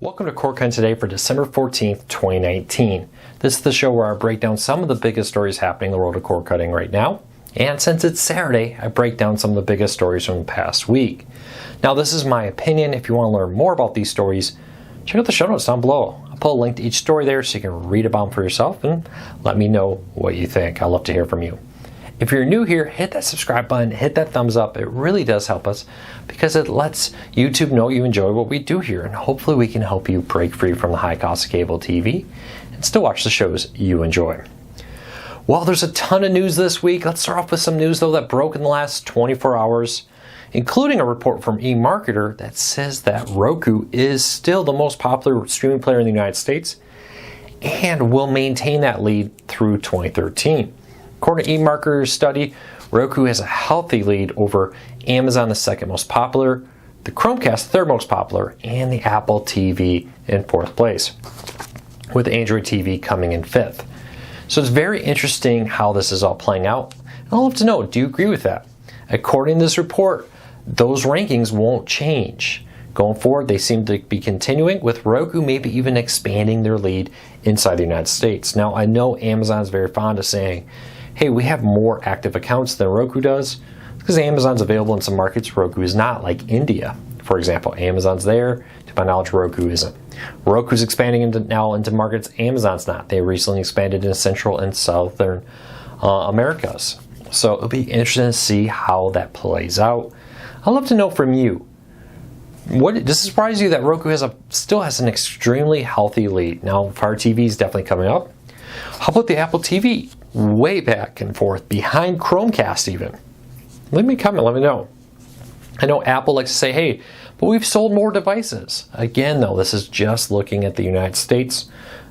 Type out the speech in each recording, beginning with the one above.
Welcome to Cord Cutting Today for December 14th, 2019. This is the show where I break down some of the biggest stories happening in the world of cord cutting right now. And since it's Saturday, I break down some of the biggest stories from the past week. Now, this is my opinion. If you want to learn more about these stories, check out the show notes down below. I'll put a link to each story there so you can read about them for yourself and let me know what you think. I'd love to hear from you. If you're new here, hit that subscribe button, hit that thumbs up. It really does help us because it lets YouTube know you enjoy what we do here, and hopefully we can help you break free from the high cost of cable TV and still watch the shows you enjoy. Well, there's a ton of news this week. Let's start off with some news though that broke in the last 24 hours, including a report from eMarketer that says that Roku is still the most popular streaming player in the United States and will maintain that lead through 2013. According to eMarketer's study, Roku has a healthy lead over Amazon, the second most popular, the Chromecast, third most popular, and the Apple TV in fourth place, with Android TV coming in fifth. So it's very interesting how this is all playing out. And I'd love to know, do you agree with that? According to this report, those rankings won't change. Going forward, they seem to be continuing, with Roku maybe even expanding their lead inside the United States. Now, I know Amazon is very fond of saying, hey, we have more active accounts than Roku does, because Amazon's available in some markets Roku is not, like India. For example, Amazon's there. To my knowledge, Roku isn't. Roku's expanding now into markets Amazon's not. They recently expanded in Central and Southern Americas. So it'll be interesting to see how that plays out. I'd love to know from you. Does it surprise you that Roku still has an extremely healthy lead? Now, Fire TV is definitely coming up. How about the Apple TV? Way back and forth, behind Chromecast even. Leave me a comment, let me know. I know Apple likes to say, hey, but we've sold more devices. Again, though, this is just looking at the United States,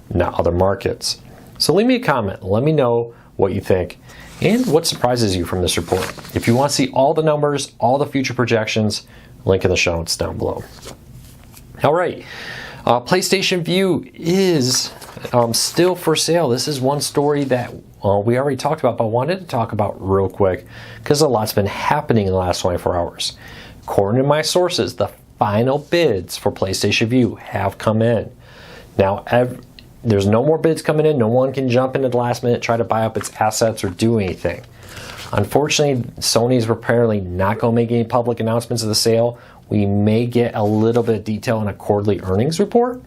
not other markets. So leave me a comment, let me know what you think and what surprises you from this report. If you want to see all the numbers, all the future projections, link in the show notes down below. All right, PlayStation Vue is still for sale. This is one story that we already talked about, but I wanted to talk about real quick because a lot's been happening in the last 24 hours. According to my sources, the final bids for PlayStation Vue have come in. Now, there's no more bids coming in. No one can jump in at the last minute, try to buy up its assets or do anything. Unfortunately, Sony's apparently not going to make any public announcements of the sale. We may get a little bit of detail in a quarterly earnings report.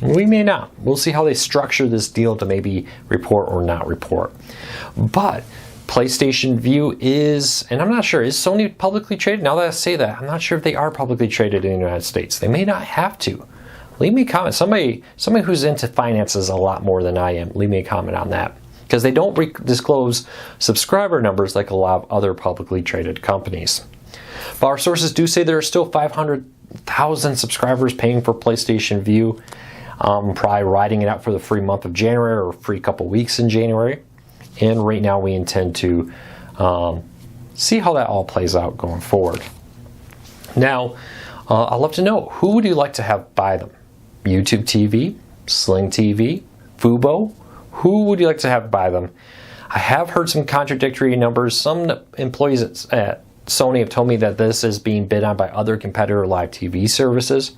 We may not. We'll see how they structure this deal to maybe report or not report. But PlayStation Vue is, and I'm not sure, is Sony publicly traded? Now that I say that, I'm not sure if they are publicly traded in the United States. They may not have to. Leave me a comment. Somebody who's into finances a lot more than I am, leave me a comment on that. Because they don't disclose subscriber numbers like a lot of other publicly traded companies. But our sources do say there are still 500,000 subscribers paying for PlayStation Vue. Probably riding it out for the free month of January or free couple weeks in January. And right now we intend to see how that all plays out going forward. Now, I'd love to know, who would you like to have buy them? YouTube TV, Sling TV, Fubo? Who would you like to have buy them? I have heard some contradictory numbers. Some employees at Sony have told me that this is being bid on by other competitor live TV services.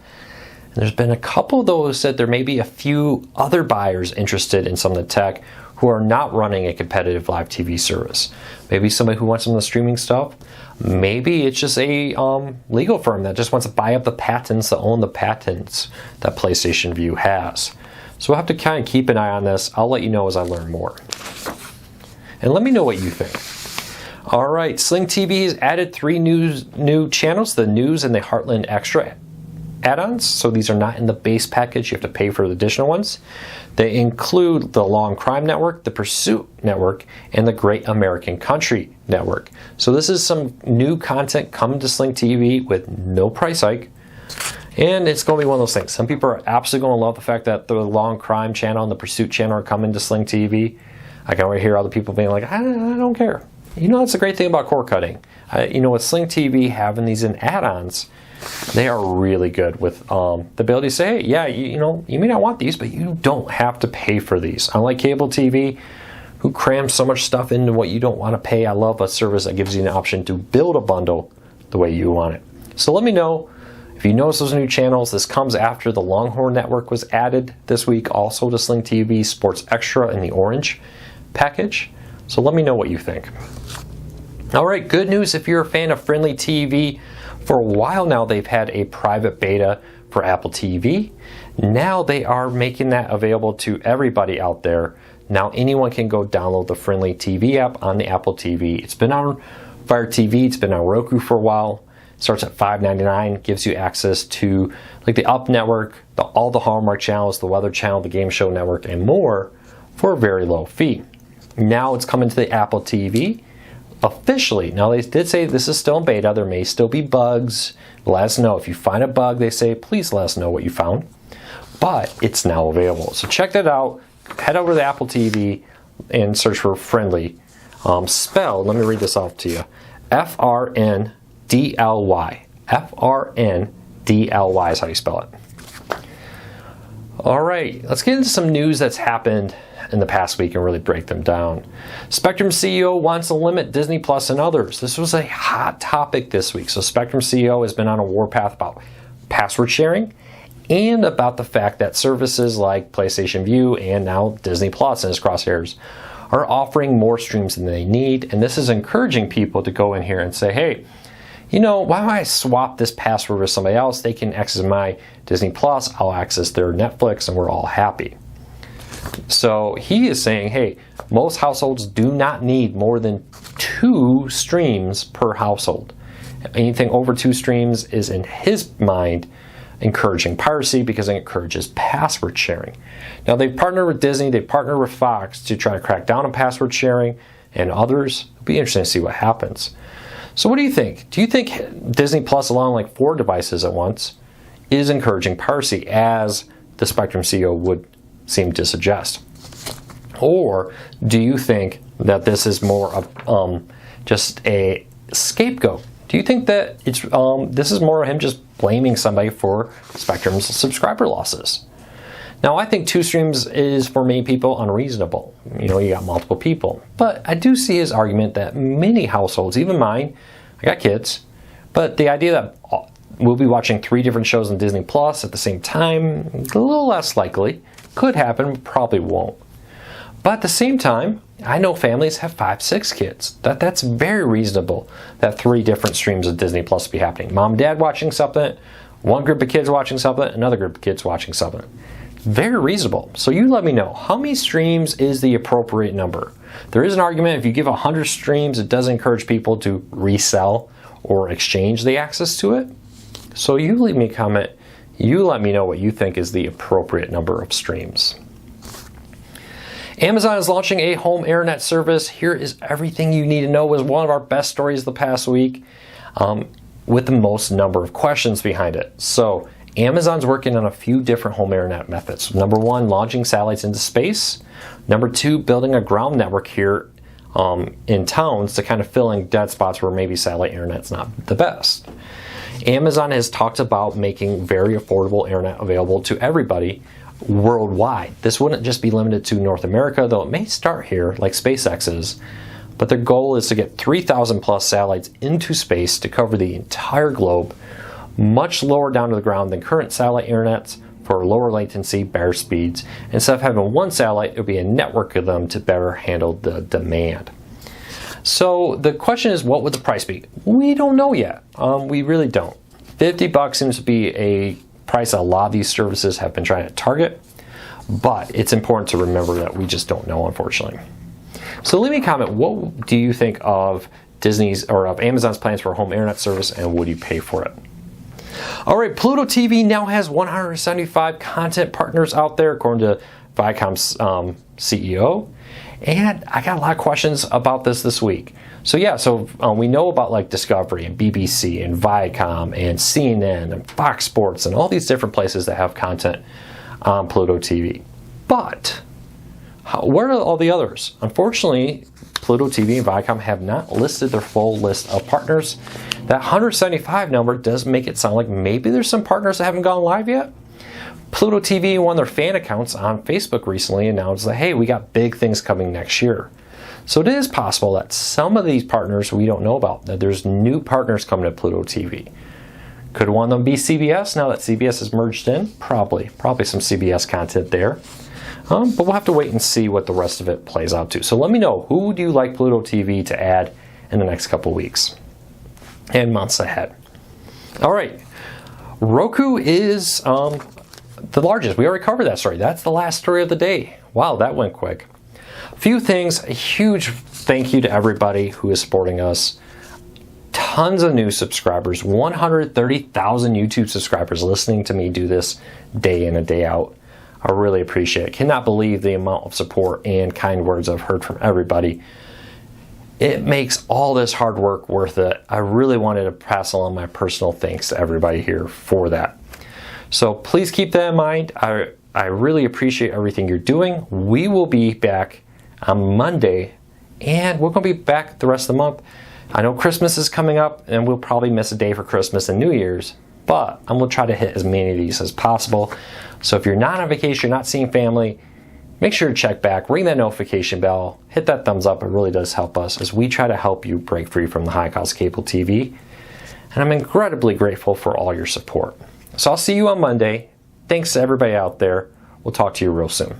There's been a couple, though, who said there may be a few other buyers interested in some of the tech who are not running a competitive live TV service. Maybe somebody who wants some of the streaming stuff. Maybe it's just a legal firm that just wants to buy up the patents, to own the patents that PlayStation Vue has. So we'll have to kind of keep an eye on this. I'll let you know as I learn more. And let me know what you think. All right, Sling TV has added 3 new channels, the News and the Heartland Extra add-ons. So these are not in the base package. You have to pay for the additional ones. They include the Law and Crime Network, the Pursuit Network, and the Great American Country Network. So this is some new content coming to Sling TV with no price hike. And it's going to be one of those things. Some people are absolutely going to love the fact that the Law and Crime channel and the Pursuit channel are coming to Sling TV. I can already hear other people being like, I don't care. You know, that's the great thing about cord cutting. With Sling TV having these in add-ons, they are really good with the ability to say, hey, yeah, you may not want these, but you don't have to pay for these. Unlike cable TV, who crams so much stuff into what you don't want to pay, I love a service that gives you an option to build a bundle the way you want it. So let me know If you notice those new channels, this comes after the Longhorn Network was added this week, also to Sling TV, Sports Extra in the orange package. So let me know what you think. Alright, good news if you're a fan of Friendly TV. For a while now, they've had a private beta for Apple TV. Now they are making that available to everybody out there. Now anyone can go download the Friendly TV app on the Apple TV. It's been on Fire TV, it's been on Roku for a while. It starts at $5.99, gives you access to like the Up Network, all the Hallmark channels, the Weather Channel, the Game Show Network, and more for a very low fee. Now it's coming to the Apple TV officially. Now they did say this is still in beta. There may still be bugs. Let us know. If you find a bug, they say, please let us know what you found. But it's now available. So check that out. Head over to the Apple TV and search for Friendly. Spelled, let me read this off to you. FRNDLY. FRNDLY is how you spell it. All right, let's get into some news that's happened in the past week and really break them down. Spectrum CEO wants to limit Disney Plus and others. This was a hot topic this week. So Spectrum CEO has been on a warpath about password sharing and about the fact that services like PlayStation Vue and now Disney Plus in its crosshairs are offering more streams than they need. And this is encouraging people to go in here and say, hey, you know, why don't I swap this password with somebody else? They can access my Disney Plus, I'll access their Netflix, and we're all happy. So he is saying, hey, most households do not need more than 2 streams per household. Anything over 2 streams is, in his mind, encouraging piracy because it encourages password sharing. Now, they've partnered with Disney, they've partnered with Fox to try to crack down on password sharing and others. It'll be interesting to see what happens. So what do you think? Do you think Disney Plus allowing like 4 devices at once is encouraging piracy, as the Spectrum CEO would seem to suggest? Or do you think that this is more of just a scapegoat? Do you think that it's this is more of him just blaming somebody for Spectrum's subscriber losses? Now, I think 2 streams is, for many people, unreasonable. You know, you got multiple people. But I do see his argument that many households, even mine, I got kids, but the idea that we'll be watching 3 different shows on Disney Plus at the same time, a little less likely. Could happen, probably won't. But at the same time, I know families have 5, 6 kids. That's very reasonable that 3 different streams of Disney Plus be happening. Mom and dad watching something, one group of kids watching something, another group of kids watching something. Very reasonable. So you let me know, how many streams is the appropriate number? There is an argument, if you give 100 streams, it does encourage people to resell or exchange the access to it. So you leave me a comment. You let me know what you think is the appropriate number of streams. Amazon is launching a home internet service. Here is everything you need to know. It was one of our best stories the past week with the most number of questions behind it. So Amazon's working on a few different home internet methods. Number 1, launching satellites into space. Number 2, building a ground network here in towns to kind of fill in dead spots where maybe satellite internet's not the best. Amazon has talked about making very affordable internet available to everybody worldwide. This wouldn't just be limited to North America, though it may start here like SpaceX's, but their goal is to get 3,000 plus satellites into space to cover the entire globe, much lower down to the ground than current satellite internets for lower latency, better speeds. Instead of having 1 satellite, it would be a network of them to better handle the demand. So the question is, what would the price be? We don't know yet. We really don't. $50 seems to be a price a lot of these services have been trying to target, but it's important to remember that we just don't know, unfortunately. So leave me a comment. What do you think of Disney's or of Amazon's plans for a home internet service, and would you pay for it? All right, Pluto TV now has 175 content partners out there, according to Viacom's CEO. And I got a lot of questions about this week. So yeah, we know about like Discovery and BBC and Viacom and CNN and Fox Sports and all these different places that have content on Pluto TV. But where are all the others? Unfortunately, Pluto TV and Viacom have not listed their full list of partners. That 175 number does make it sound like maybe there's some partners that haven't gone live yet. Pluto TV, one of their fan accounts on Facebook recently announced that, hey, we got big things coming next year. So it is possible that some of these partners we don't know about, that there's new partners coming to Pluto TV. Could one of them be CBS now that CBS is merged in? Probably some CBS content there. But we'll have to wait and see what the rest of it plays out to. So let me know, who do you like Pluto TV to add in the next couple weeks and months ahead? All right, Roku is the largest. We already covered that story. That's the last story of the day. Wow, that went quick. A few things. A huge thank you to everybody who is supporting us. Tons of new subscribers, 130,000 YouTube subscribers listening to me do this day in and day out. I really appreciate it. Cannot believe the amount of support and kind words I've heard from everybody. It makes all this hard work worth it. I really wanted to pass along my personal thanks to everybody here for that. So please keep that in mind. I really appreciate everything you're doing. We will be back on Monday, and we're going to be back the rest of the month. I know Christmas is coming up, and we'll probably miss a day for Christmas and New Year's, but I'm going to try to hit as many of these as possible. So if you're not on vacation, not seeing family, make sure to check back, ring that notification bell, hit that thumbs up. It really does help us as we try to help you break free from the high-cost cable TV. And I'm incredibly grateful for all your support. So I'll see you on Monday. Thanks to everybody out there. We'll talk to you real soon.